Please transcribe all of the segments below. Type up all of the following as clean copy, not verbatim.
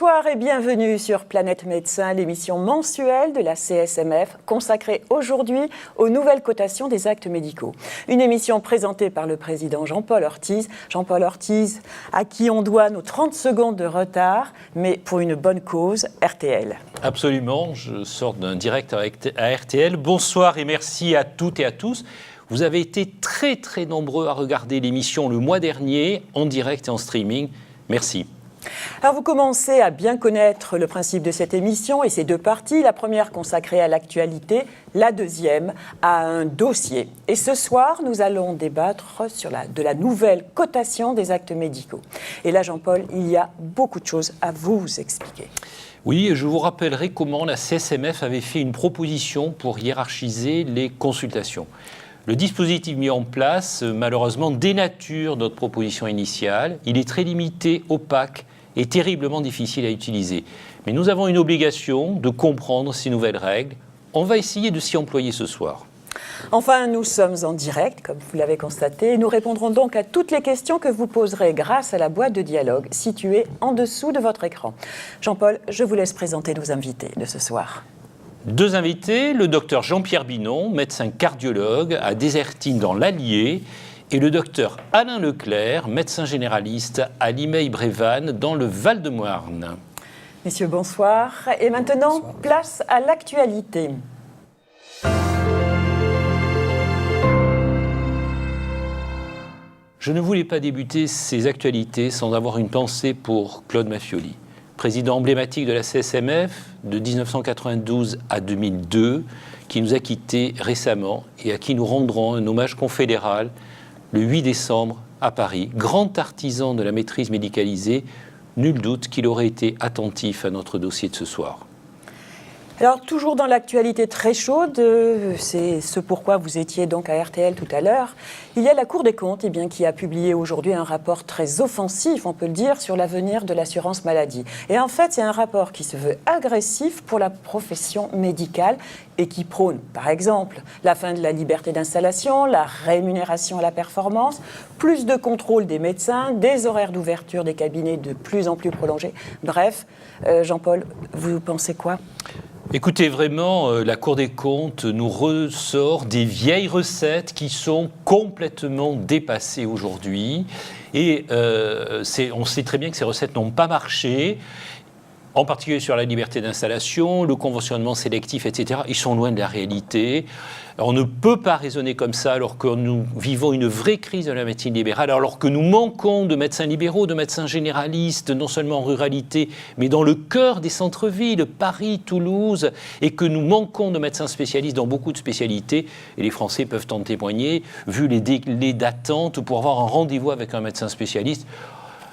Bonsoir et bienvenue sur Planète Médecin, l'émission mensuelle de la CSMF consacrée aujourd'hui aux nouvelles cotations des actes médicaux. Une émission présentée par le président Jean-Paul Ortiz. Jean-Paul Ortiz, à qui on doit nos 30 secondes de retard, mais pour une bonne cause, RTL. Absolument, je sors d'un direct à RTL. Bonsoir et merci à toutes et à tous. Vous avez été très nombreux à regarder l'émission le mois dernier, en direct et en streaming. Merci. Alors vous commencez à bien connaître le principe de cette émission et ses deux parties. La première consacrée à l'actualité, la deuxième à un dossier. Et ce soir, nous allons débattre de la nouvelle cotation des actes médicaux. Et là, Jean-Paul, il y a beaucoup de choses à vous expliquer. Oui, je vous rappellerai comment la CSMF avait fait une proposition pour hiérarchiser les consultations. Le dispositif mis en place, malheureusement, dénature notre proposition initiale. Il est très limité, opaque et terriblement difficile à utiliser. Mais nous avons une obligation de comprendre ces nouvelles règles. On va essayer de s'y employer ce soir. Enfin, nous sommes en direct, comme vous l'avez constaté, et nous répondrons donc à toutes les questions que vous poserez grâce à la boîte de dialogue située en dessous de votre écran. Jean-Paul, je vous laisse présenter nos invités de ce soir. Deux invités, le docteur Jean-Pierre Binon, médecin cardiologue à Désertines dans l'Allier, et le docteur Alain Leclerc, médecin généraliste à Limeil-Brévannes dans le Val-de-Marne. Messieurs, bonsoir. Et maintenant, bonsoir. Place à l'actualité. Je ne voulais pas débuter ces actualités sans avoir une pensée pour Claude Mafioli, président emblématique de la CSMF de 1992 à 2002, qui nous a quittés récemment et à qui nous rendrons un hommage confédéral le 8 décembre à Paris. Grand artisan de la maîtrise médicalisée, nul doute qu'il aurait été attentif à notre dossier de ce soir. Alors, toujours dans l'actualité très chaude, c'est ce pourquoi vous étiez donc à RTL tout à l'heure, il y a la Cour des comptes qui a publié aujourd'hui un rapport très offensif, on peut le dire, sur l'avenir de l'assurance maladie. Et en fait, c'est un rapport qui se veut agressif pour la profession médicale et qui prône, par exemple, la fin de la liberté d'installation, la rémunération à la performance, plus de contrôle des médecins, des horaires d'ouverture des cabinets de plus en plus prolongés. Bref, Jean-Paul, vous pensez quoi ? Écoutez, vraiment, la Cour des comptes nous ressort des vieilles recettes qui sont complètement dépassées aujourd'hui. Et on sait très bien que ces recettes n'ont pas marché, en particulier sur la liberté d'installation, le conventionnement sélectif, etc. Ils sont loin de la réalité. On ne peut pas raisonner comme ça alors que nous vivons une vraie crise de la médecine libérale, alors que nous manquons de médecins libéraux, de médecins généralistes, non seulement en ruralité, mais dans le cœur des centres-villes, Paris, Toulouse, et que nous manquons de médecins spécialistes dans beaucoup de spécialités. Et les Français peuvent en témoigner, vu les délais d'attente pour avoir un rendez-vous avec un médecin spécialiste.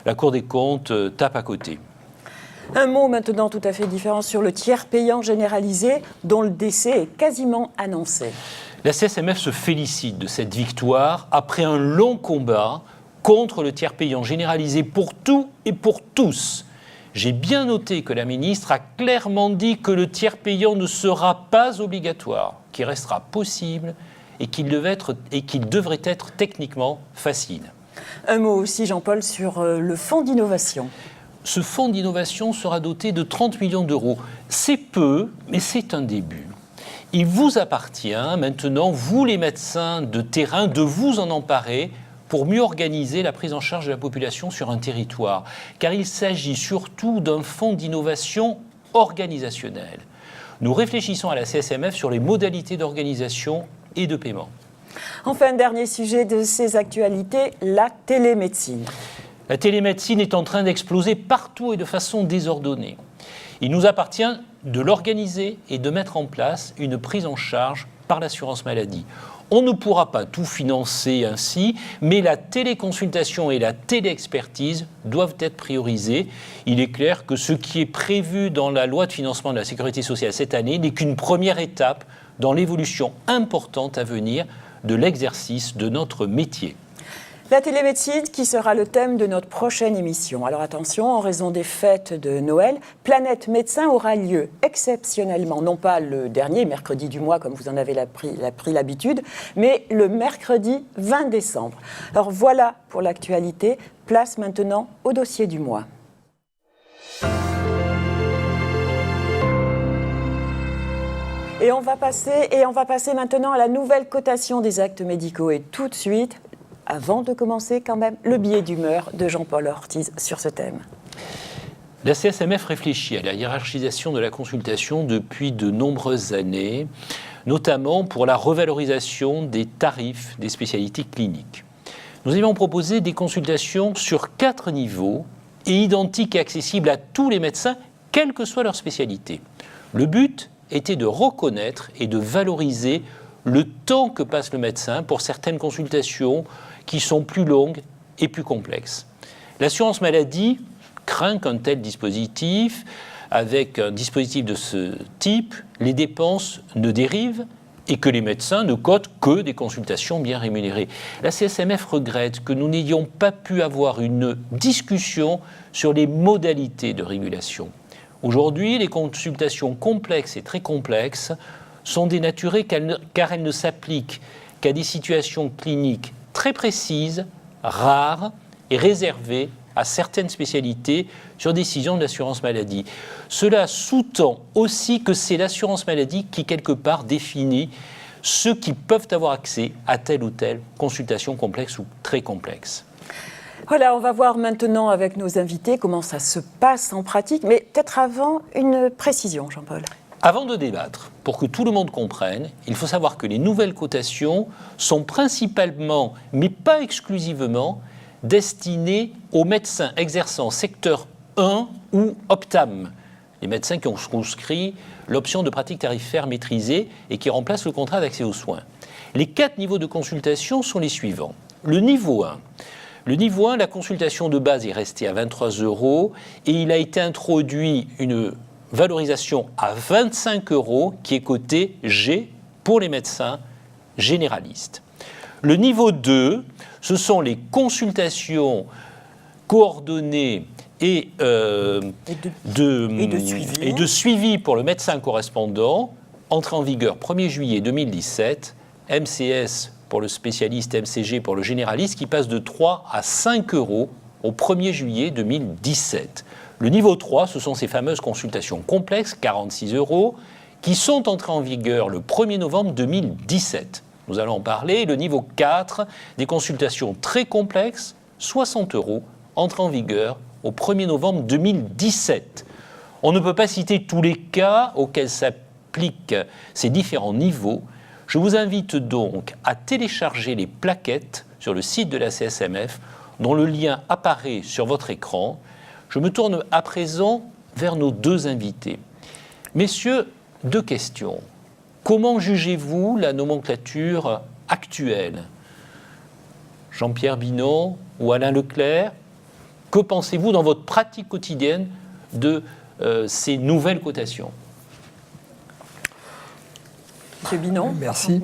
La Cour des comptes tape à côté. Un mot maintenant tout à fait différent sur le tiers payant généralisé dont le décès est quasiment annoncé. La CSMF se félicite de cette victoire après un long combat contre le tiers payant généralisé pour tout et pour tous. J'ai bien noté que la ministre a clairement dit que le tiers payant ne sera pas obligatoire, qu'il restera possible et qu'il devrait être techniquement facile. Un mot aussi, Jean-Paul, sur le fonds d'innovation. Ce fonds d'innovation sera doté de 30 millions d'euros. C'est peu, mais c'est un début. Il vous appartient maintenant, vous les médecins de terrain, de vous en emparer pour mieux organiser la prise en charge de la population sur un territoire. Car il s'agit surtout d'un fonds d'innovation organisationnel. Nous réfléchissons à la CSMF sur les modalités d'organisation et de paiement. Enfin, dernier sujet de ces actualités, la télémédecine. La télémédecine est en train d'exploser partout et de façon désordonnée. Il nous appartient de l'organiser et de mettre en place une prise en charge par l'assurance maladie. On ne pourra pas tout financer ainsi, mais la téléconsultation et la téléexpertise doivent être priorisées. Il est clair que ce qui est prévu dans la loi de financement de la sécurité sociale cette année n'est qu'une première étape dans l'évolution importante à venir de l'exercice de notre métier. La télémédecine qui sera le thème de notre prochaine émission. Alors attention, en raison des fêtes de Noël, Planète Médecin aura lieu exceptionnellement, non pas le dernier mercredi du mois comme vous en avez pris l'habitude, mais le mercredi 20 décembre. Alors voilà pour l'actualité, place maintenant au dossier du mois. Et on va passer maintenant à la nouvelle cotation des actes médicaux. Et tout de suite, avant de commencer quand même, le billet d'humeur de Jean-Paul Ortiz sur ce thème. La CSMF réfléchit à la hiérarchisation de la consultation depuis de nombreuses années, notamment pour la revalorisation des tarifs des spécialités cliniques. Nous avions proposé des consultations sur 4 niveaux et identiques et accessibles à tous les médecins, quelle que soit leur spécialité. Le but était de reconnaître et de valoriser le temps que passe le médecin pour certaines consultations qui sont plus longues et plus complexes. L'assurance maladie craint qu'un tel dispositif, avec un dispositif de ce type, les dépenses ne dérivent et que les médecins ne cotent que des consultations bien rémunérées. La CSMF regrette que nous n'ayons pas pu avoir une discussion sur les modalités de régulation. Aujourd'hui, les consultations complexes et très complexes sont dénaturées car elles ne s'appliquent qu'à des situations cliniques très précises, rares et réservées à certaines spécialités sur décision de l'assurance maladie. Cela sous-tend aussi que c'est l'assurance maladie qui, quelque part, définit ceux qui peuvent avoir accès à telle ou telle consultation complexe ou très complexe. Voilà, on va voir maintenant avec nos invités comment ça se passe en pratique, mais peut-être avant, une précision, Jean-Paul. Avant de débattre, pour que tout le monde comprenne, il faut savoir que les nouvelles cotations sont principalement, mais pas exclusivement, destinées aux médecins exerçant secteur 1 ou Optam, les médecins qui ont souscrit l'option de pratique tarifaire maîtrisée et qui remplacent le contrat d'accès aux soins. Les 4 niveaux de consultation sont les suivants. Le niveau 1. Le niveau 1, la consultation de base est restée à 23 € et il a été introduit une valorisation à 25 € qui est cotée G pour les médecins généralistes. Le niveau 2, ce sont les consultations coordonnées et de suivi pour le médecin correspondant, entrée en vigueur 1er juillet 2017, MCS pour le spécialiste, MCG pour le généraliste, qui passe de 3 à 5 € au 1er juillet 2017. Le niveau 3, ce sont ces fameuses consultations complexes, 46 €, qui sont entrées en vigueur le 1er novembre 2017. Nous allons en parler. Le niveau 4, des consultations très complexes, 60 €, entrées en vigueur au 1er novembre 2017. On ne peut pas citer tous les cas auxquels s'appliquent ces différents niveaux. Je vous invite donc à télécharger les plaquettes sur le site de la CSMF, dont le lien apparaît sur votre écran. Je me tourne à présent vers nos 2 invités. Messieurs, 2 questions. Comment jugez-vous la nomenclature actuelle ? Jean-Pierre Binon ou Alain Leclerc ? Que pensez-vous dans votre pratique quotidienne de ces nouvelles cotations ? Monsieur Binon. Merci.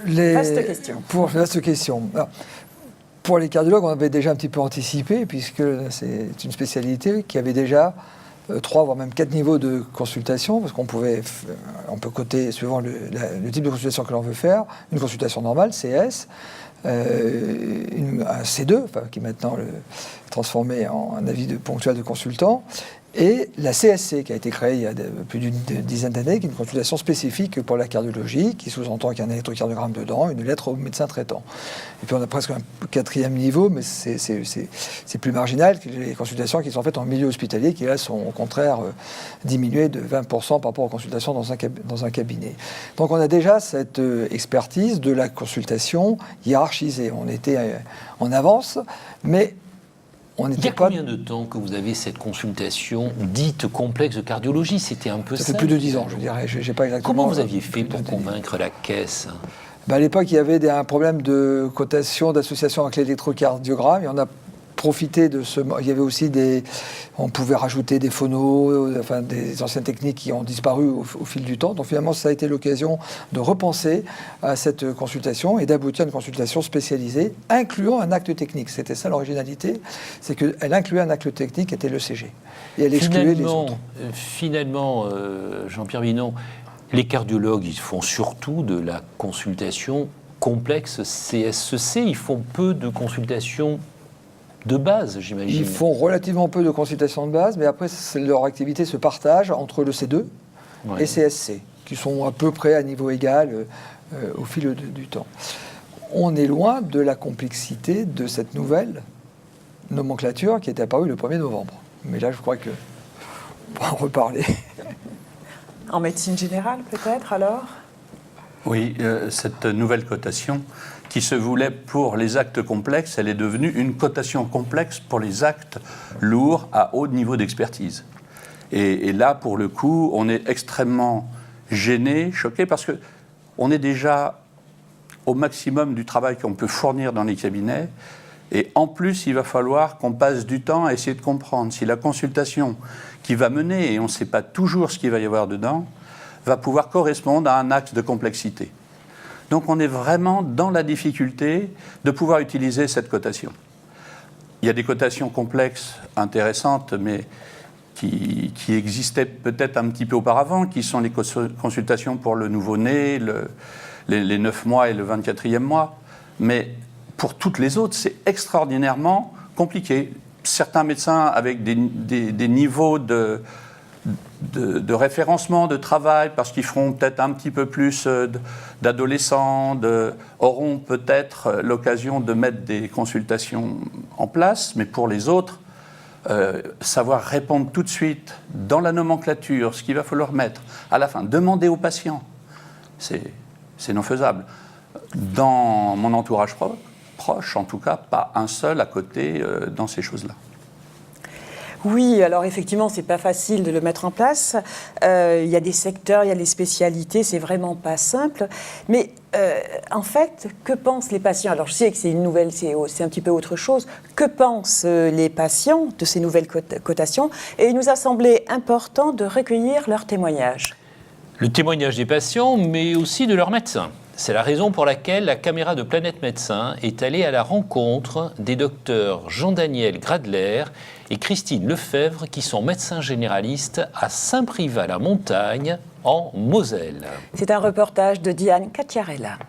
Vaste question. Vaste question. Alors, pour les cardiologues, on avait déjà un petit peu anticipé, puisque c'est une spécialité qui avait déjà 3 voire même 4 niveaux de consultation, parce on peut coter, suivant le type de consultation que l'on veut faire, une consultation normale, CS, un C2, qui est maintenant transformé en un avis ponctuel de consultant, et la CSC, qui a été créée il y a plus d'une dizaine d'années, qui est une consultation spécifique pour la cardiologie, qui sous-entend qu'il y a un électrocardiogramme dedans, une lettre au médecin traitant. Et puis on a presque un 4e niveau, mais c'est plus marginal que les consultations qui sont faites en milieu hospitalier, qui là sont au contraire diminuées de 20% par rapport aux consultations dans un cabinet. Donc on a déjà cette expertise de la consultation hiérarchisée. On était en avance, mais il y a combien de temps que vous avez cette consultation dite complexe de cardiologie ? C'était un peu ça. Ça fait plus de 10 ans, je dirais. J'ai pas exactement. Comment vous aviez fait pour convaincre la caisse ? À l'époque, il y avait un problème de cotation, d'association avec l'électrocardiogramme. Et on a profité de ce... Il y avait aussi on pouvait rajouter des phonos, enfin des anciennes techniques qui ont disparu au fil du temps. Donc finalement, ça a été l'occasion de repenser à cette consultation et d'aboutir à une consultation spécialisée, incluant un acte technique. C'était ça l'originalité, c'est qu'elle incluait un acte technique qui était l'ECG. Et elle excluait les autres. Finalement, Jean-Pierre Binon, les cardiologues, ils font surtout de la consultation complexe CSEC. Ils font peu de consultations de base, j'imagine. Ils font relativement peu de consultations de base, mais après, leur activité se partage entre le C2 et CSC, qui sont à peu près à niveau égal au fil du temps. On est loin de la complexité de cette nouvelle nomenclature qui est apparue le 1er novembre. Mais là, je crois que on va en reparler. En médecine générale, peut-être, alors ? Oui, cette nouvelle cotation qui se voulait pour les actes complexes, elle est devenue une cotation complexe pour les actes lourds à haut niveau d'expertise. Et là, pour le coup, on est extrêmement gêné, choqué, parce qu'on est déjà au maximum du travail qu'on peut fournir dans les cabinets. Et en plus, il va falloir qu'on passe du temps à essayer de comprendre si la consultation qui va mener, et on ne sait pas toujours ce qu'il va y avoir dedans, va pouvoir correspondre à un axe de complexité. Donc on est vraiment dans la difficulté de pouvoir utiliser cette cotation. Il y a des cotations complexes, intéressantes, mais qui existaient peut-être un petit peu auparavant, qui sont les consultations pour le nouveau-né, les 9 mois et le 24e mois. Mais pour toutes les autres, c'est extraordinairement compliqué. Certains médecins avec des niveaux de référencement, de travail, parce qu'ils feront peut-être un petit peu plus d'adolescents, auront peut-être l'occasion de mettre des consultations en place, mais pour les autres, savoir répondre tout de suite dans la nomenclature, ce qu'il va falloir mettre à la fin, demander aux patients, c'est non faisable. Dans mon entourage proche, en tout cas, pas un seul à côté dans ces choses-là. Oui, alors effectivement, c'est pas facile de le mettre en place. Il y a des secteurs, il y a des spécialités, c'est vraiment pas simple. Mais en fait, que pensent les patients ? Alors je sais que c'est une nouvelle, c'est un petit peu autre chose. Que pensent les patients de ces nouvelles cotations ? Et il nous a semblé important de recueillir leurs témoignages. Le témoignage des patients, mais aussi de leurs médecins. C'est la raison pour laquelle la caméra de Planète Médecin est allée à la rencontre des docteurs Jean-Daniel Gradler et Christine Lefebvre, qui sont médecins généralistes à Saint-Privat-la-Montagne, en Moselle. C'est un reportage de Diane Cacciarella.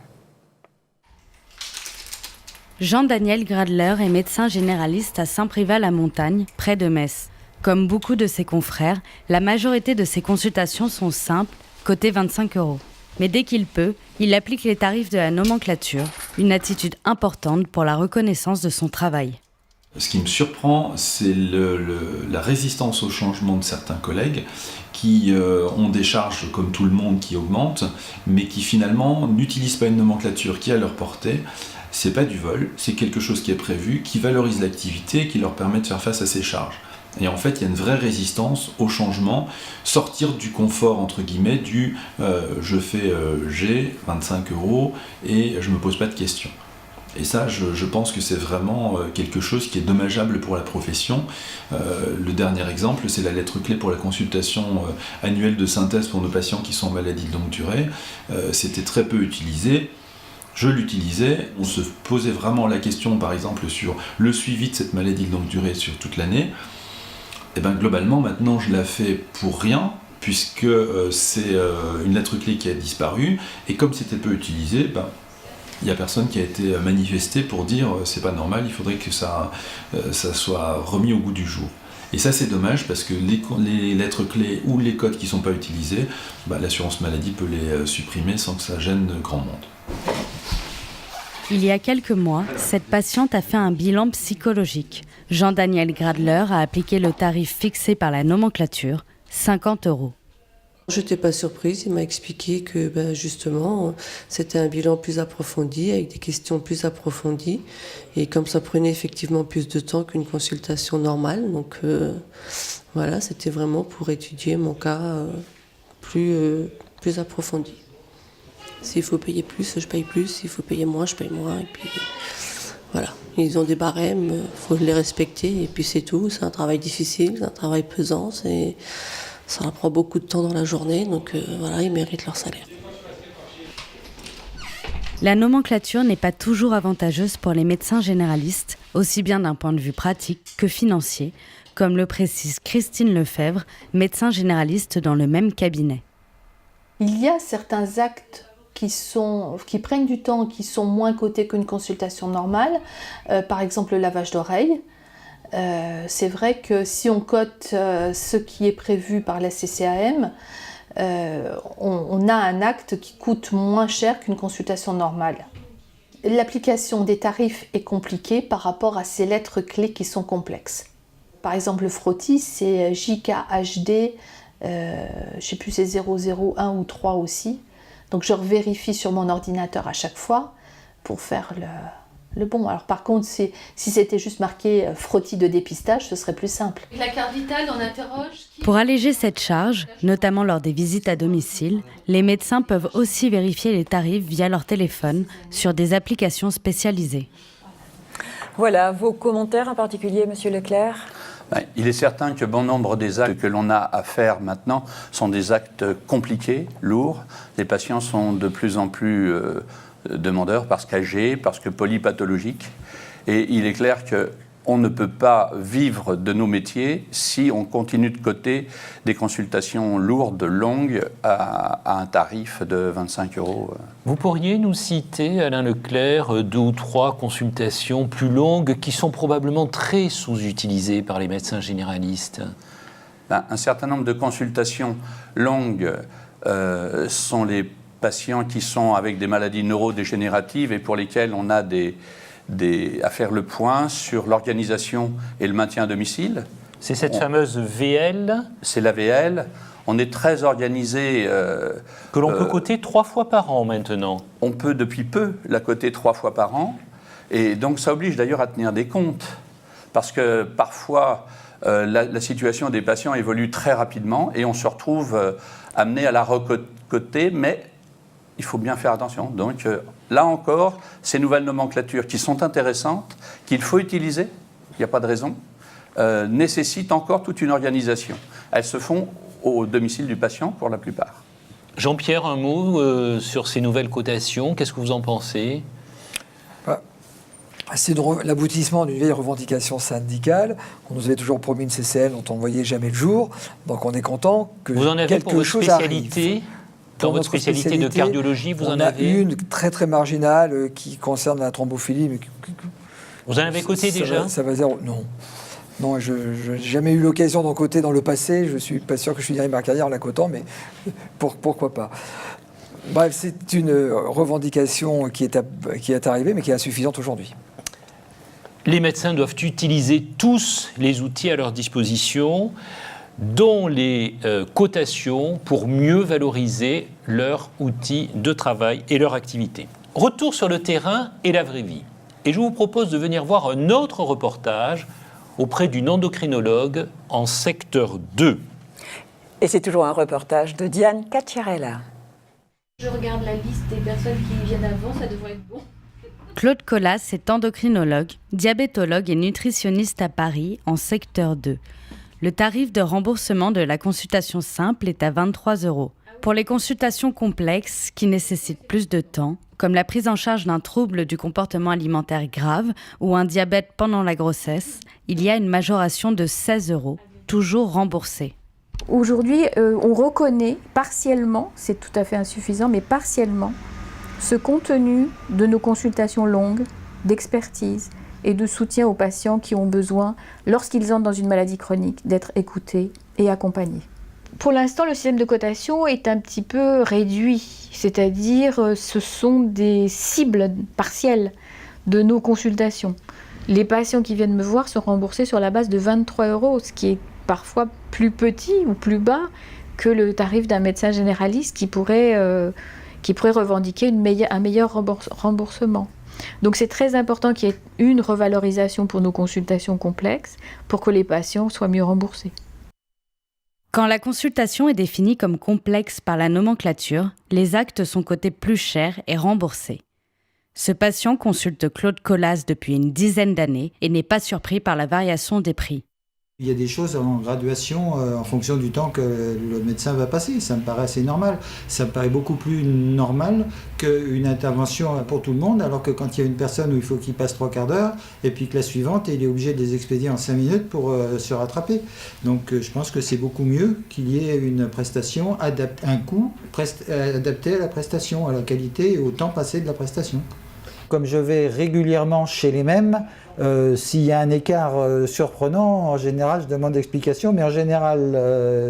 Jean-Daniel Gradler est médecin généraliste à Saint-Privat-la-Montagne, près de Metz. Comme beaucoup de ses confrères, la majorité de ses consultations sont simples, cotées 25 €. Mais dès qu'il peut, il applique les tarifs de la nomenclature, une attitude importante pour la reconnaissance de son travail. Ce qui me surprend, c'est la résistance au changement de certains collègues qui ont des charges, comme tout le monde, qui augmentent, mais qui finalement n'utilisent pas une nomenclature qui est à leur portée. C'est pas du vol, c'est quelque chose qui est prévu, qui valorise l'activité et qui leur permet de faire face à ces charges. Et en fait, il y a une vraie résistance au changement, sortir du confort, entre guillemets, du je fais G, 25 € et je me pose pas de questions. Et ça, je pense que c'est vraiment quelque chose qui est dommageable pour la profession. Le dernier exemple, c'est la lettre clé pour la consultation annuelle de synthèse pour nos patients qui sont en maladie de longue durée. C'était très peu utilisé. Je l'utilisais, on se posait vraiment la question, par exemple, sur le suivi de cette maladie de longue durée sur toute l'année. Et bien globalement, maintenant, je la fais pour rien, puisque c'est une lettre clé qui a disparu. Et comme c'était peu utilisé, il n'y a personne qui a été manifesté pour dire c'est pas normal, il faudrait que ça soit remis au goût du jour. Et ça, c'est dommage parce que les lettres clés ou les codes qui ne sont pas utilisés, l'assurance maladie peut les supprimer sans que ça gêne grand monde. Il y a quelques mois, cette patiente a fait un bilan psychologique. Jean-Daniel Gradler a appliqué le tarif fixé par la nomenclature, 50 €. Je n'étais pas surprise, il m'a expliqué que justement c'était un bilan plus approfondi, avec des questions plus approfondies, et comme ça prenait effectivement plus de temps qu'une consultation normale, donc voilà, c'était vraiment pour étudier mon cas plus approfondi. S'il faut payer plus, je paye plus, s'il faut payer moins, je paye moins, et puis voilà. Ils ont des barèmes, il faut les respecter, et puis c'est tout, c'est un travail difficile, c'est un travail pesant, ça leur prend beaucoup de temps dans la journée, donc voilà, ils méritent leur salaire. La nomenclature n'est pas toujours avantageuse pour les médecins généralistes, aussi bien d'un point de vue pratique que financier, comme le précise Christine Lefebvre, médecin généraliste dans le même cabinet. Il y a certains actes qui prennent du temps, qui sont moins cotés qu'une consultation normale, par exemple le lavage d'oreilles. C'est vrai que si on cote ce qui est prévu par la CCAM, on a un acte qui coûte moins cher qu'une consultation normale. L'application des tarifs est compliquée par rapport à ces lettres clés qui sont complexes. Par exemple, le frottis, c'est JKHD, je ne sais plus, c'est 001 ou 3 aussi. Donc je revérifie sur mon ordinateur à chaque fois pour faire le bon. Alors par contre, si c'était juste marqué frottis de dépistage, ce serait plus simple. La carte vitale, on interroge. Pour alléger cette charge, notamment lors des visites à domicile, les médecins peuvent aussi vérifier les tarifs via leur téléphone sur des applications spécialisées. Voilà, vos commentaires en particulier, Monsieur Leclerc? Il est certain que bon nombre des actes que l'on a à faire maintenant sont des actes compliqués, lourds. Les patients sont de plus en plus demandeurs parce qu'âgés, parce que polypathologiques. Et il est clair qu'on ne peut pas vivre de nos métiers si on continue de coter des consultations lourdes, longues, à un tarif de 25 €. Vous pourriez nous citer, Alain Leclerc, 2 ou 3 consultations plus longues qui sont probablement très sous-utilisées par les médecins généralistes? Un certain nombre de consultations longues sont les patients qui sont avec des maladies neurodégénératives et pour lesquels on a à faire le point sur l'organisation et le maintien à domicile. C'est cette fameuse VL? C'est la VL. On est très organisé. Que l'on peut coter 3 fois par an maintenant. On peut depuis peu la coter 3 fois par an. Et donc ça oblige d'ailleurs à tenir des comptes. Parce que parfois, la situation des patients évolue très rapidement et on se retrouve amené à la recoter, mais il faut bien faire attention. Donc là encore, ces nouvelles nomenclatures qui sont intéressantes, qu'il faut utiliser, il n'y a pas de raison, nécessitent encore toute une organisation. Elles se font au domicile du patient pour la plupart. Jean-Pierre, un mot sur ces nouvelles cotations, qu'est-ce que vous en pensez? C'est l'aboutissement d'une vieille revendication syndicale. On nous avait toujours promis une CCL dont on ne voyait jamais le jour. Donc on est content que vous en avez quelque pour votre chose spécialité arrive. Dans votre spécialité de cardiologie, vous en avez une très très marginale qui concerne la thrombophilie. Mais vous en avez coté déjà? Ça va zéro. Non, je n'ai jamais eu l'occasion d'en coter dans le passé. Je ne suis pas sûr que je finirai ma carrière en la cotant, mais pourquoi pas. Bref, c'est une revendication qui est arrivée, mais qui est insuffisante aujourd'hui. Les médecins doivent utiliser tous les outils à leur disposition, dont les cotations, pour mieux valoriser leur outil de travail et leur activité. Retour sur le terrain et la vraie vie. Et je vous propose de venir voir un autre reportage auprès d'une endocrinologue en secteur 2. Et c'est toujours un reportage de Diane Cacciarella. Je regarde la liste des personnes qui viennent avant, ça devrait être bon. Claude Collas est endocrinologue, diabétologue et nutritionniste à Paris en secteur 2. Le tarif de remboursement de la consultation simple est à 23 €. Pour les consultations complexes qui nécessitent plus de temps, comme la prise en charge d'un trouble du comportement alimentaire grave ou un diabète pendant la grossesse, il y a une majoration de 16 €, toujours remboursée. Aujourd'hui, on reconnaît partiellement, c'est tout à fait insuffisant, mais partiellement, ce contenu de nos consultations longues, d'expertise et de soutien aux patients qui ont besoin, lorsqu'ils entrent dans une maladie chronique, d'être écoutés et accompagnés. Pour l'instant, le système de cotation est un petit peu réduit, c'est-à-dire ce sont des cibles partielles de nos consultations. Les patients qui viennent me voir sont remboursés sur la base de 23 €, ce qui est parfois plus petit ou plus bas que le tarif d'un médecin généraliste qui pourrait revendiquer un meilleur remboursement. Donc c'est très important qu'il y ait une revalorisation pour nos consultations complexes pour que les patients soient mieux remboursés. Quand la consultation est définie comme complexe par la nomenclature, les actes sont cotés plus cher et remboursés. Ce patient consulte Claude Collas depuis une dizaine d'années et n'est pas surpris par la variation des prix. Il y a des choses en graduation en fonction du temps que le médecin va passer. Ça me paraît assez normal. Ça me paraît beaucoup plus normal qu'une intervention pour tout le monde, alors que quand il y a une personne où il faut qu'il passe 3/4 d'heure, et puis que la suivante, il est obligé de les expédier en 5 minutes pour se rattraper. Donc je pense que c'est beaucoup mieux qu'il y ait une prestation, un coût adapté à la prestation, à la qualité et au temps passé de la prestation. Comme je vais régulièrement chez les mêmes, s'il y a un écart surprenant, en général, je demande explication, mais en général,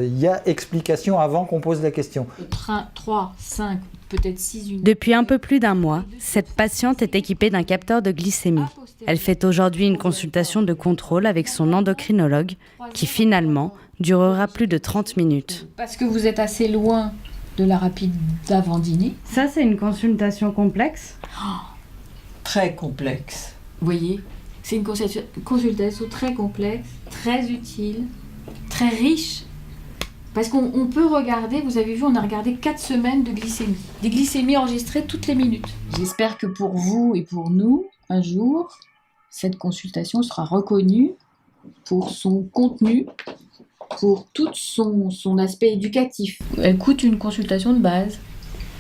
il y a explication avant qu'on pose la question. 3, 5, peut-être 6 unités. Depuis un peu plus d'un mois, cette patiente est équipée d'un capteur de glycémie. Elle fait aujourd'hui une consultation de contrôle avec son endocrinologue qui finalement durera plus de 30 minutes. Parce que vous êtes assez loin de la rapide d'avant-dîner. Ça, c'est une consultation complexe ? Très complexe. Vous voyez, c'est une consultation très complexe, très utile, très riche. Parce qu'on peut regarder, vous avez vu, on a regardé 4 semaines de glycémie. Des glycémies enregistrées toutes les minutes. J'espère que pour vous et pour nous, un jour, cette consultation sera reconnue pour son contenu, pour tout son aspect éducatif. Elle coûte une consultation de base.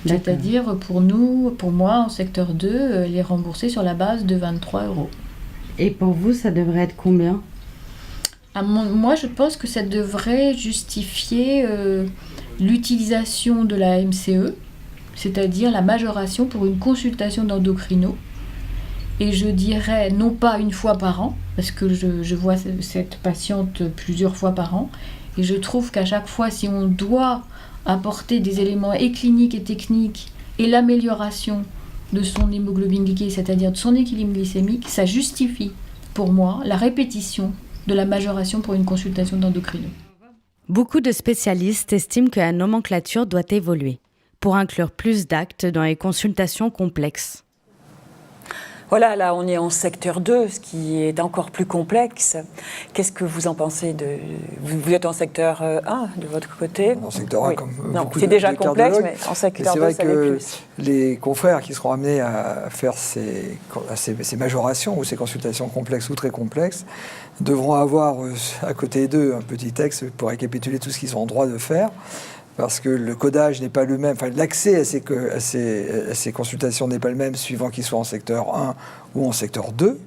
C'est-à-dire pour nous, pour moi, en secteur 2, elle est remboursée sur la base de 23 €. Et pour vous, ça devrait être combien ? Moi, je pense que ça devrait justifier l'utilisation de la MCE, c'est-à-dire la majoration pour une consultation d'endocrino. Et je dirais non pas une fois par an, parce que je vois cette patiente plusieurs fois par an, et je trouve qu'à chaque fois, si on doit apporter des éléments et cliniques et techniques et l'amélioration de son hémoglobine glycée, c'est-à-dire de son équilibre glycémique, ça justifie pour moi la répétition de la majoration pour une consultation d'endocrino. Beaucoup de spécialistes estiment que la nomenclature doit évoluer pour inclure plus d'actes dans les consultations complexes. Voilà, là, on est en secteur 2, ce qui est encore plus complexe. Qu'est-ce que vous en pensez vous êtes en secteur 1, de votre côté ? En secteur 1, oui. comme non, beaucoup c'est déjà de complexe, cardiologues. mais en secteur 2, ça l'est C'est vrai plus. que les confrères qui seront amenés à faire ces majorations ou ces consultations complexes ou très complexes devront avoir à côté d'eux un petit texte pour récapituler tout ce qu'ils ont le droit de faire. Parce que le codage n'est pas le même, enfin l'accès à ces consultations n'est pas le même suivant qu'ils soient en secteur 1 ou en secteur 2.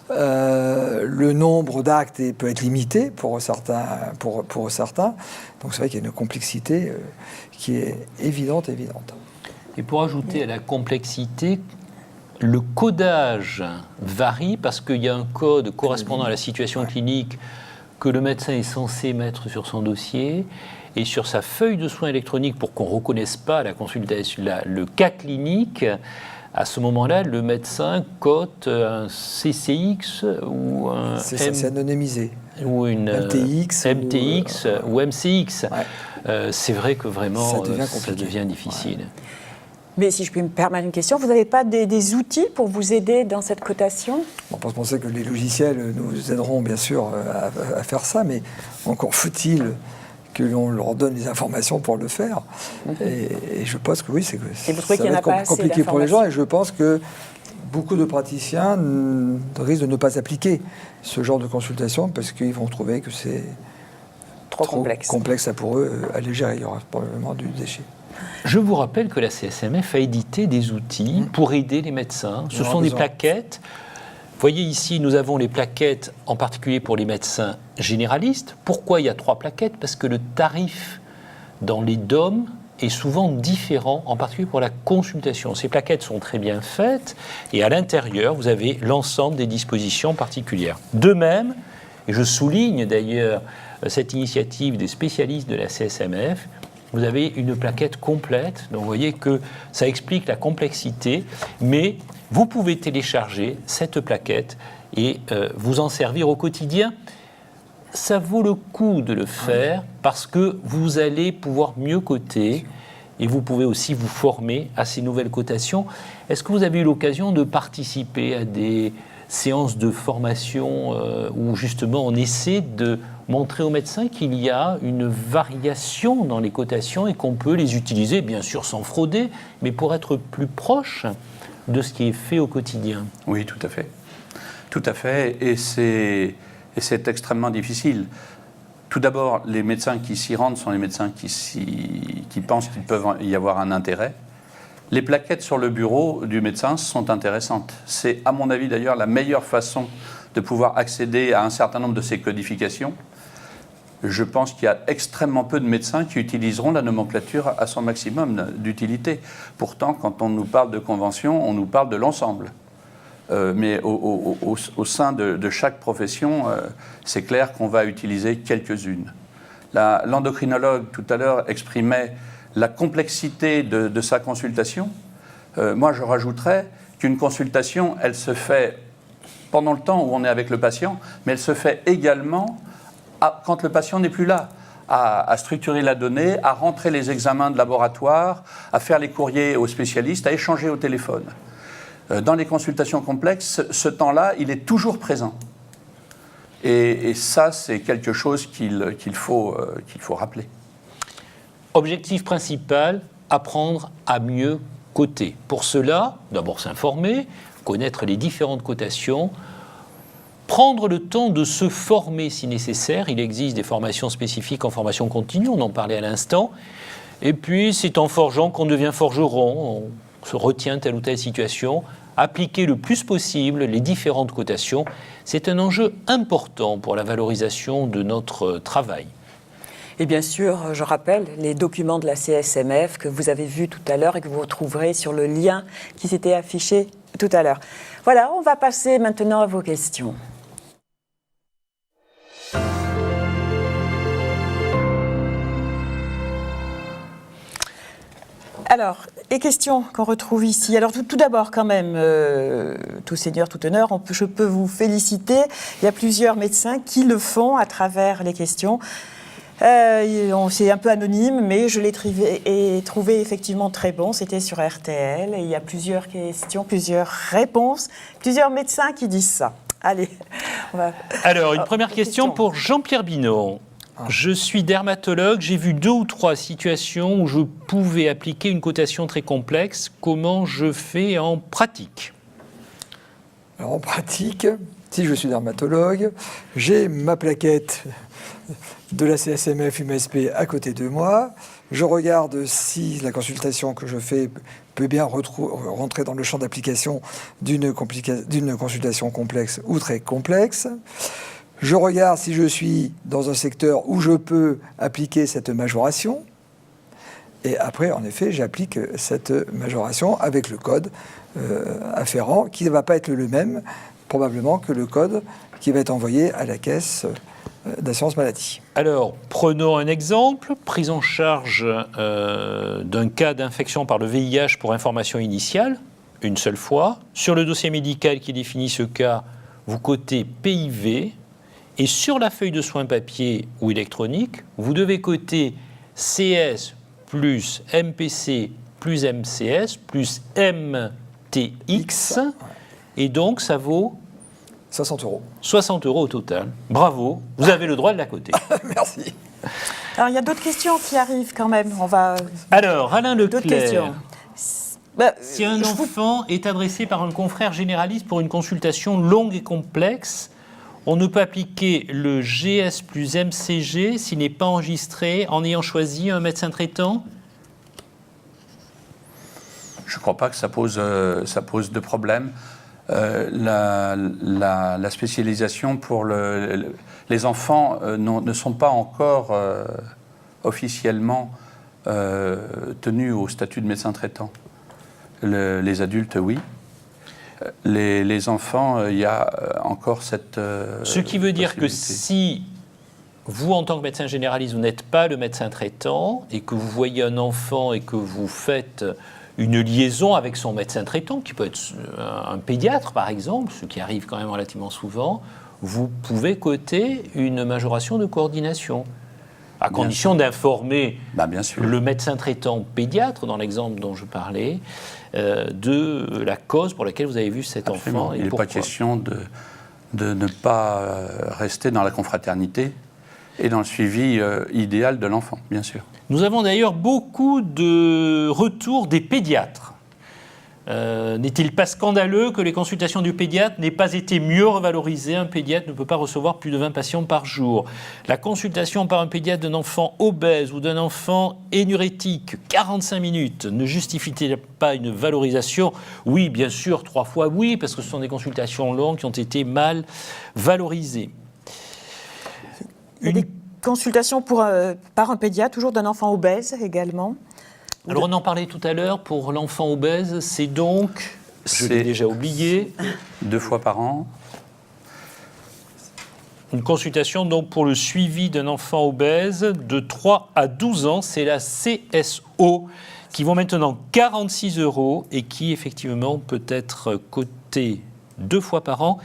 Le nombre d'actes peut être limité pour certains. Donc c'est vrai qu'il y a une complexité qui est évidente. Et pour ajouter à la complexité, le codage varie parce qu'il y a un code correspondant à la situation clinique que le médecin est censé mettre sur son dossier. Et sur sa feuille de soins électronique, pour qu'on ne reconnaisse pas la consultation, le cas clinique, à ce moment-là, le médecin cote un CCX ou un c'est anonymisé. Ou une MTX ou MCX. Ouais. C'est vrai que vraiment, ça devient difficile. Ouais. Mais si je peux me permettre une question, vous n'avez pas des outils pour vous aider dans cette cotation ? On peut penser que les logiciels nous aideront bien sûr à faire ça, mais encore faut-il que l'on leur donne les informations pour le faire. Et je pense que oui, ça va être compliqué pour les gens. Et je pense que beaucoup de praticiens risquent de ne pas appliquer ce genre de consultation parce qu'ils vont trouver que c'est trop complexe pour eux à léger. Il y aura probablement du déchet. Je vous rappelle que la CSMF a édité des outils pour aider les médecins. Ce sont des plaquettes. Vous voyez ici, nous avons les plaquettes, en particulier pour les médecins généralistes. Pourquoi il y a 3 plaquettes ? Parce que le tarif dans les DOM est souvent différent, en particulier pour la consultation. Ces plaquettes sont très bien faites et à l'intérieur, vous avez l'ensemble des dispositions particulières. De même, et je souligne d'ailleurs cette initiative des spécialistes de la CSMF, vous avez une plaquette complète. Donc vous voyez que ça explique la complexité, mais vous pouvez télécharger cette plaquette et vous en servir au quotidien. Ça vaut le coup de le faire parce que vous allez pouvoir mieux coter et vous pouvez aussi vous former à ces nouvelles cotations. Est-ce que vous avez eu l'occasion de participer à des séances de formation où justement on essaie de montrer aux médecins qu'il y a une variation dans les cotations et qu'on peut les utiliser, bien sûr sans frauder, mais pour être plus proche de ce qui est fait au quotidien? Oui, tout à fait. Tout à fait, et c'est extrêmement difficile. Tout d'abord, les médecins qui s'y rendent sont les médecins qui pensent qu'il peut y avoir un intérêt. Les plaquettes sur le bureau du médecin sont intéressantes. C'est, à mon avis d'ailleurs, la meilleure façon de pouvoir accéder à un certain nombre de ces codifications. Je pense qu'il y a extrêmement peu de médecins qui utiliseront la nomenclature à son maximum d'utilité. Pourtant, quand on nous parle de convention, on nous parle de l'ensemble. Mais au sein de chaque profession, c'est clair qu'on va utiliser quelques-unes. L'endocrinologue, tout à l'heure, exprimait la complexité de sa consultation. Moi, je rajouterais qu'une consultation, elle se fait pendant le temps où on est avec le patient, mais elle se fait également quand le patient n'est plus là, à structurer la donnée, à rentrer les examens de laboratoire, à faire les courriers aux spécialistes, à échanger au téléphone. Dans les consultations complexes, ce temps-là, il est toujours présent. Et ça, c'est quelque chose qu'il faut rappeler. Objectif principal, apprendre à mieux coter. Pour cela, d'abord s'informer, connaître les différentes cotations, prendre le temps de se former si nécessaire. Il existe des formations spécifiques en formation continue, on en parlait à l'instant. Et puis, c'est en forgeant qu'on devient forgeron, on se retient telle ou telle situation. Appliquer le plus possible les différentes cotations, c'est un enjeu important pour la valorisation de notre travail. Et bien sûr, je rappelle les documents de la CSMF que vous avez vus tout à l'heure et que vous retrouverez sur le lien qui s'était affiché tout à l'heure. Voilà, on va passer maintenant à vos questions. Alors, les questions qu'on retrouve ici. Alors, tout d'abord, quand même, tout seigneur, tout honneur, je peux vous féliciter. Il y a plusieurs médecins qui le font à travers les questions. C'est un peu anonyme, mais je l'ai trouvé effectivement très bon. C'était sur RTL et il y a plusieurs questions, plusieurs réponses, plusieurs médecins qui disent ça. Allez, on va... Alors, une première question pour Jean-Pierre Binon. Je suis dermatologue, j'ai vu 2 ou 3 situations où je pouvais appliquer une cotation très complexe. Comment je fais en pratique ? Alors en pratique, si je suis dermatologue, j'ai ma plaquette de la CSMF UMSP à côté de moi. Je regarde si la consultation que je fais peut bien rentrer dans le champ d'application d'une consultation complexe ou très complexe. Je regarde si je suis dans un secteur où je peux appliquer cette majoration. Et après, en effet, j'applique cette majoration avec le code afférent qui ne va pas être le même, probablement, que le code qui va être envoyé à la caisse d'assurance maladie. Alors, prenons un exemple. Prise en charge d'un cas d'infection par le VIH pour information initiale, une seule fois. Sur le dossier médical qui définit ce cas, vous cotez PIV. Et sur la feuille de soins papier ou électronique, vous devez coter CS plus MPC plus MCS plus MTX. Et donc, ça vaut 60 €. 60 € au total. Bravo, vous avez le droit de la coter. Merci. Alors, il y a d'autres questions qui arrivent quand même. Alors, Alain Leclerc. D'autres questions. Si un enfant est adressé par un confrère généraliste pour une consultation longue et complexe, on ne peut appliquer le GS plus MCG s'il n'est pas enregistré en ayant choisi un médecin traitant ? Je ne crois pas que ça pose de problème. La spécialisation pour les enfants ne sont pas encore officiellement tenus au statut de médecin traitant. Les adultes, oui. Les enfants, il y a encore cette Ce qui veut dire que si vous, en tant que médecin généraliste, vous n'êtes pas le médecin traitant et que vous voyez un enfant et que vous faites une liaison avec son médecin traitant, qui peut être un pédiatre par exemple, ce qui arrive quand même relativement souvent, vous pouvez coter une majoration de coordination, à condition d'informer le médecin traitant pédiatre, dans l'exemple dont je parlais, de la cause pour laquelle vous avez vu cet enfant. Il n'est pas question de ne pas rester dans la confraternité et dans le suivi idéal de l'enfant, bien sûr. Nous avons d'ailleurs beaucoup de retours des pédiatres. N'est-il pas scandaleux que les consultations du pédiatre n'aient pas été mieux revalorisées ? Un pédiatre ne peut pas recevoir plus de 20 patients par jour. La consultation par un pédiatre d'un enfant obèse ou d'un enfant énurétique, 45 minutes, ne justifie-t-il pas une valorisation ? Oui, bien sûr, 3 fois oui, parce que ce sont des consultations longues qui ont été mal valorisées. Des consultations par un pédiatre, toujours d'un enfant obèse également. Alors on en parlait tout à l'heure, pour l'enfant obèse, c'est donc Je l'ai déjà oublié. 2 fois par an. Une consultation donc pour le suivi d'un enfant obèse de 3 à 12 ans, c'est la CSO, qui vaut maintenant 46 € et qui effectivement peut être cotée 2 fois par an.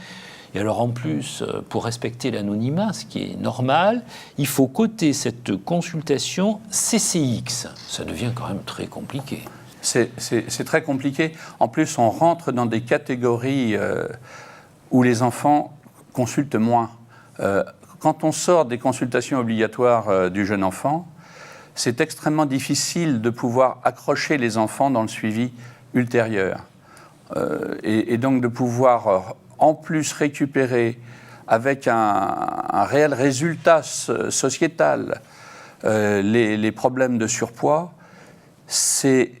Et alors en plus, pour respecter l'anonymat, ce qui est normal, il faut coter cette consultation CCX. Ça devient quand même très compliqué. C'est très compliqué. En plus, on rentre dans des catégories où les enfants consultent moins. Quand on sort des consultations obligatoires du jeune enfant, c'est extrêmement difficile de pouvoir accrocher les enfants dans le suivi ultérieur. Et donc de pouvoir en plus récupérer avec un réel résultat sociétal les problèmes de surpoids, c'est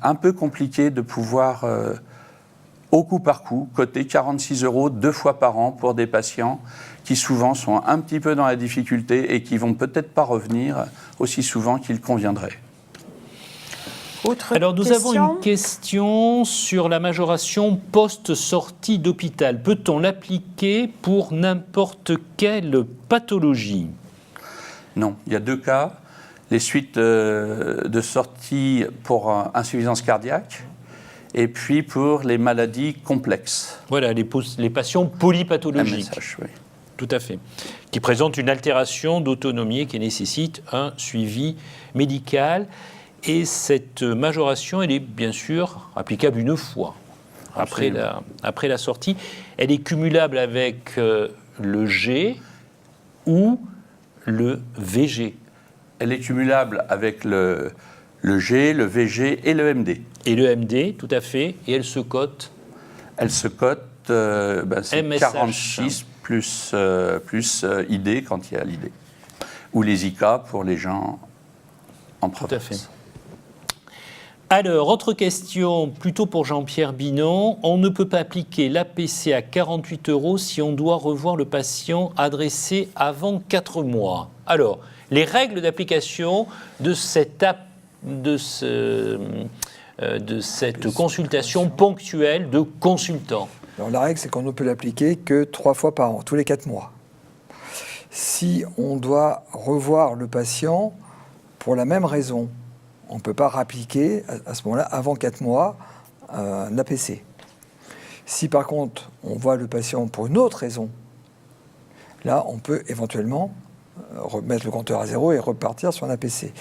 un peu compliqué de pouvoir, au coup par coup, coter 46 € 2 fois par an pour des patients qui souvent sont un petit peu dans la difficulté et qui ne vont peut-être pas revenir aussi souvent qu'il conviendrait. Alors nous avons une question sur la majoration post-sortie d'hôpital. Peut-on l'appliquer pour n'importe quelle pathologie ? Non, il y a 2 cas. Les suites de sortie pour insuffisance cardiaque et puis pour les maladies complexes. Voilà, les patients polypathologiques. MSH, oui. Tout à fait. Qui présentent une altération d'autonomie et qui nécessite un suivi médical. Et cette majoration, elle est bien sûr applicable une fois après la sortie. Elle est cumulable avec le G ou le VG. Elle est cumulable avec le G, le VG et le MD. Et le MD, tout à fait. Et elle se cote ? Elle se cote, c'est MSH. 46 plus ID quand il y a l'ID. Ou les IK pour les gens en province. Tout à fait. Alors, autre question, plutôt pour Jean-Pierre Binon. On ne peut pas appliquer l'APC à 48 € si on doit revoir le patient adressé avant 4 mois. Alors, les règles d'application de cette consultation ponctuelle de consultant. Alors, la règle, c'est qu'on ne peut l'appliquer que 3 fois par an, tous les 4 mois. Si on doit revoir le patient pour la même raison, on ne peut pas rappliquer à ce moment-là, avant 4 mois, un APC. Si par contre, on voit le patient pour une autre raison, là, on peut éventuellement remettre le compteur à 0 et repartir sur un APC.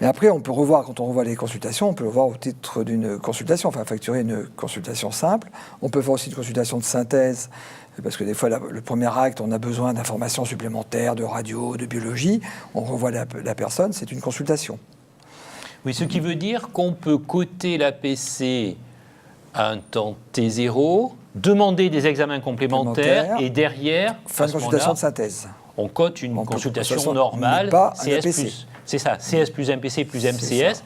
Mais après, on peut revoir, quand on revoit les consultations, on peut le voir au titre d'une consultation, enfin facturer une consultation simple. On peut faire aussi une consultation de synthèse, parce que des fois, le premier acte, on a besoin d'informations supplémentaires, de radio, de biologie. On revoit la personne, c'est une consultation. Oui, ce qui veut dire qu'on peut coter l'APC à un temps T0, demander des examens complémentaires et derrière, fin de consultation de synthèse. On cote une consultation normale, CS+. C'est ça, CS plus MPC plus MCS,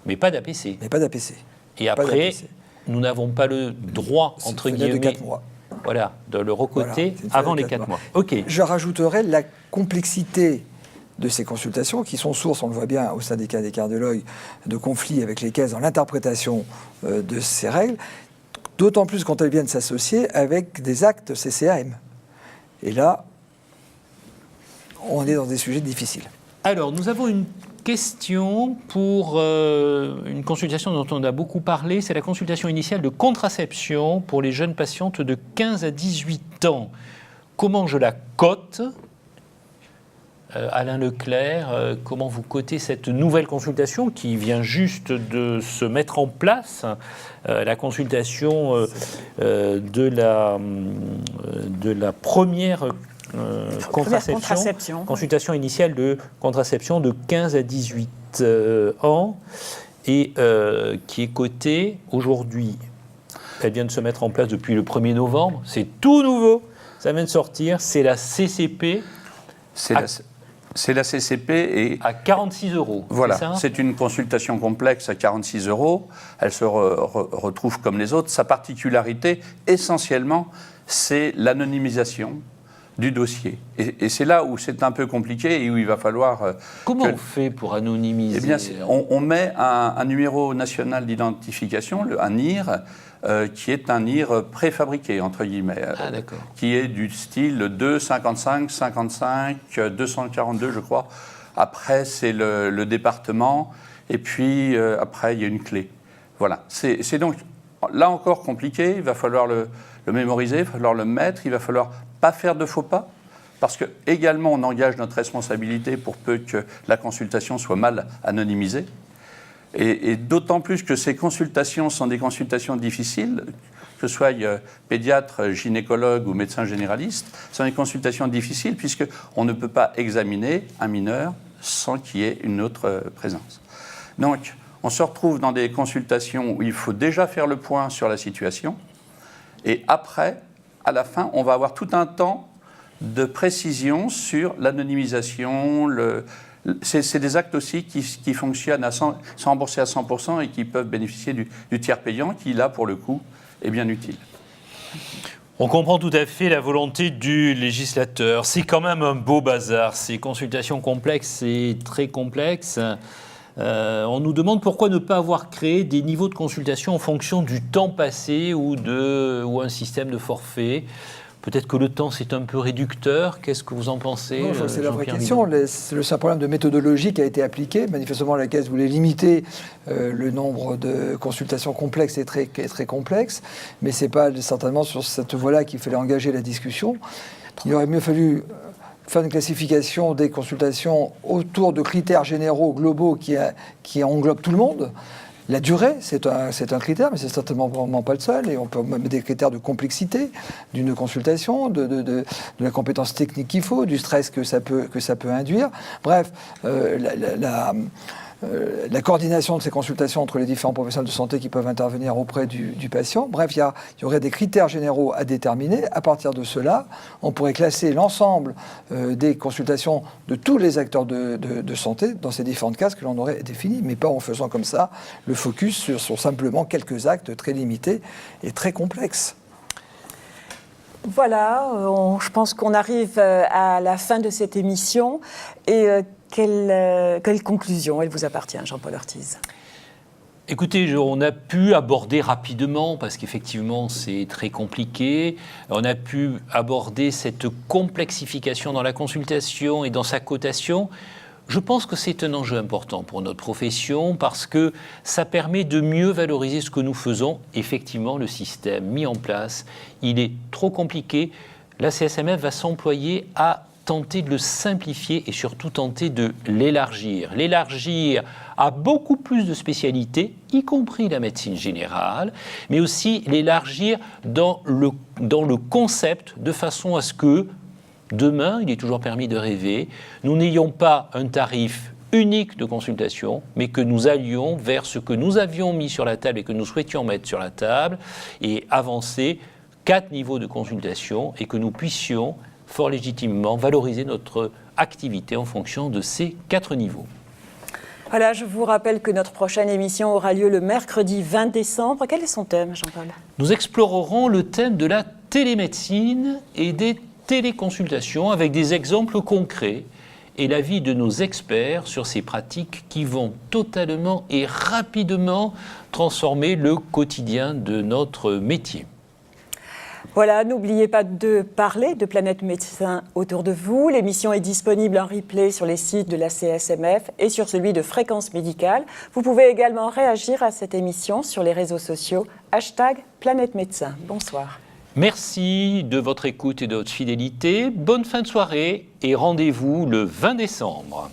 mais pas d'APC. Mais pas d'APC. Et après, nous n'avons pas le droit, entre guillemets, de 4 mois. Voilà, de le recoter avant les 4 mois. OK. Je rajouterais la complexité de ces consultations, qui sont sources, on le voit bien au syndicat des cardiologues, de conflits avec les caisses dans l'interprétation de ces règles, d'autant plus quand elles viennent s'associer avec des actes CCAM. Et là, on est dans des sujets difficiles. Alors, nous avons une question pour une consultation dont on a beaucoup parlé, c'est la consultation initiale de contraception pour les jeunes patientes de 15 à 18 ans. Comment je la cote ? Alain Leclerc, comment vous cotez cette nouvelle consultation qui vient juste de se mettre en place, la consultation de la première consultation initiale de contraception de 15 à 18 ans et qui est cotée aujourd'hui. Elle vient de se mettre en place depuis le 1er novembre, c'est tout nouveau, ça vient de sortir, c'est la CCP. C'est la CCP et à 46 €. Voilà, c'est une consultation complexe à 46 €. Elle se retrouve comme les autres. Sa particularité, essentiellement, c'est l'anonymisation du dossier. Et c'est là où c'est un peu compliqué et où il va falloir... Comment on fait pour anonymiser? Eh bien, on met un numéro national d'identification, un NIR, qui est un NIR préfabriqué, entre guillemets, qui est du style 255, 55, 242, je crois. Après, c'est le département, et puis après, il y a une clé. Voilà. C'est donc, là encore, compliqué. Il va falloir le mémoriser, il va falloir le mettre, il va falloir pas faire de faux pas, parce que également on engage notre responsabilité pour peu que la consultation soit mal anonymisée. Et d'autant plus que ces consultations sont des consultations difficiles, que ce soit pédiatre, gynécologue ou médecin généraliste, sont des consultations difficiles puisqu'on ne peut pas examiner un mineur sans qu'il y ait une autre présence. Donc, on se retrouve dans des consultations où il faut déjà faire le point sur la situation, et après, à la fin, on va avoir tout un temps de précision sur l'anonymisation. C'est des actes aussi qui fonctionnent sont remboursés à 100% et qui peuvent bénéficier du tiers payant qui, là, pour le coup, est bien utile. On comprend tout à fait la volonté du législateur. C'est quand même un beau bazar. Ces consultations complexes et très complexes. On nous demande pourquoi ne pas avoir créé des niveaux de consultation en fonction du temps passé ou un système de forfait. Peut-être que le temps, c'est un peu réducteur. Qu'est-ce que vous en pensez? Non, c'est la vraie question. C'est un problème de méthodologie qui a été appliqué. Manifestement, la Caisse voulait limiter le nombre de consultations complexes et très complexes. Mais ce n'est pas certainement sur cette voie-là qu'il fallait engager la discussion. Il aurait mieux fallu faire une classification des consultations autour de critères généraux, globaux, qui englobent tout le monde. La durée, c'est un critère, mais c'est certainement pas le seul. Et on peut mettre des critères de complexité d'une consultation, de la compétence technique qu'il faut, du stress que ça peut induire. Bref, la coordination de ces consultations entre les différents professionnels de santé qui peuvent intervenir auprès du patient. Bref, il y aurait des critères généraux à déterminer. À partir de cela, on pourrait classer l'ensemble des consultations de tous les acteurs de santé dans ces différentes cases que l'on aurait définies, mais pas en faisant comme ça le focus sur simplement quelques actes très limités et très complexes. Voilà, je pense qu'on arrive à la fin de cette émission. Et quelle conclusion elle vous appartient, Jean-Paul Ortiz? Écoutez, on a pu aborder rapidement, parce qu'effectivement c'est très compliqué, on a pu aborder cette complexification dans la consultation et dans sa cotation. Je pense que c'est un enjeu important pour notre profession parce que ça permet de mieux valoriser ce que nous faisons. Effectivement, le système mis en place, il est trop compliqué. La CSMF va s'employer à tenter de le simplifier et surtout tenter de l'élargir. L'élargir à beaucoup plus de spécialités, y compris la médecine générale, mais aussi l'élargir dans le concept de façon à ce que demain, il est toujours permis de rêver, nous n'ayons pas un tarif unique de consultation, mais que nous allions vers ce que nous avions mis sur la table et que nous souhaitions mettre sur la table et avancer 4 niveaux de consultation et que nous puissions fort légitimement valoriser notre activité en fonction de ces 4 niveaux. Voilà, je vous rappelle que notre prochaine émission aura lieu le mercredi 20 décembre. Quel est son thème, Jean-Paul? Nous explorerons le thème de la télémédecine et des téléconsultations avec des exemples concrets et l'avis de nos experts sur ces pratiques qui vont totalement et rapidement transformer le quotidien de notre métier. Voilà, n'oubliez pas de parler de Planète Médecin autour de vous. L'émission est disponible en replay sur les sites de la CSMF et sur celui de Fréquence Médicale. Vous pouvez également réagir à cette émission sur les réseaux sociaux #Planète Médecin. Bonsoir. Merci de votre écoute et de votre fidélité. Bonne fin de soirée et rendez-vous le 20 décembre.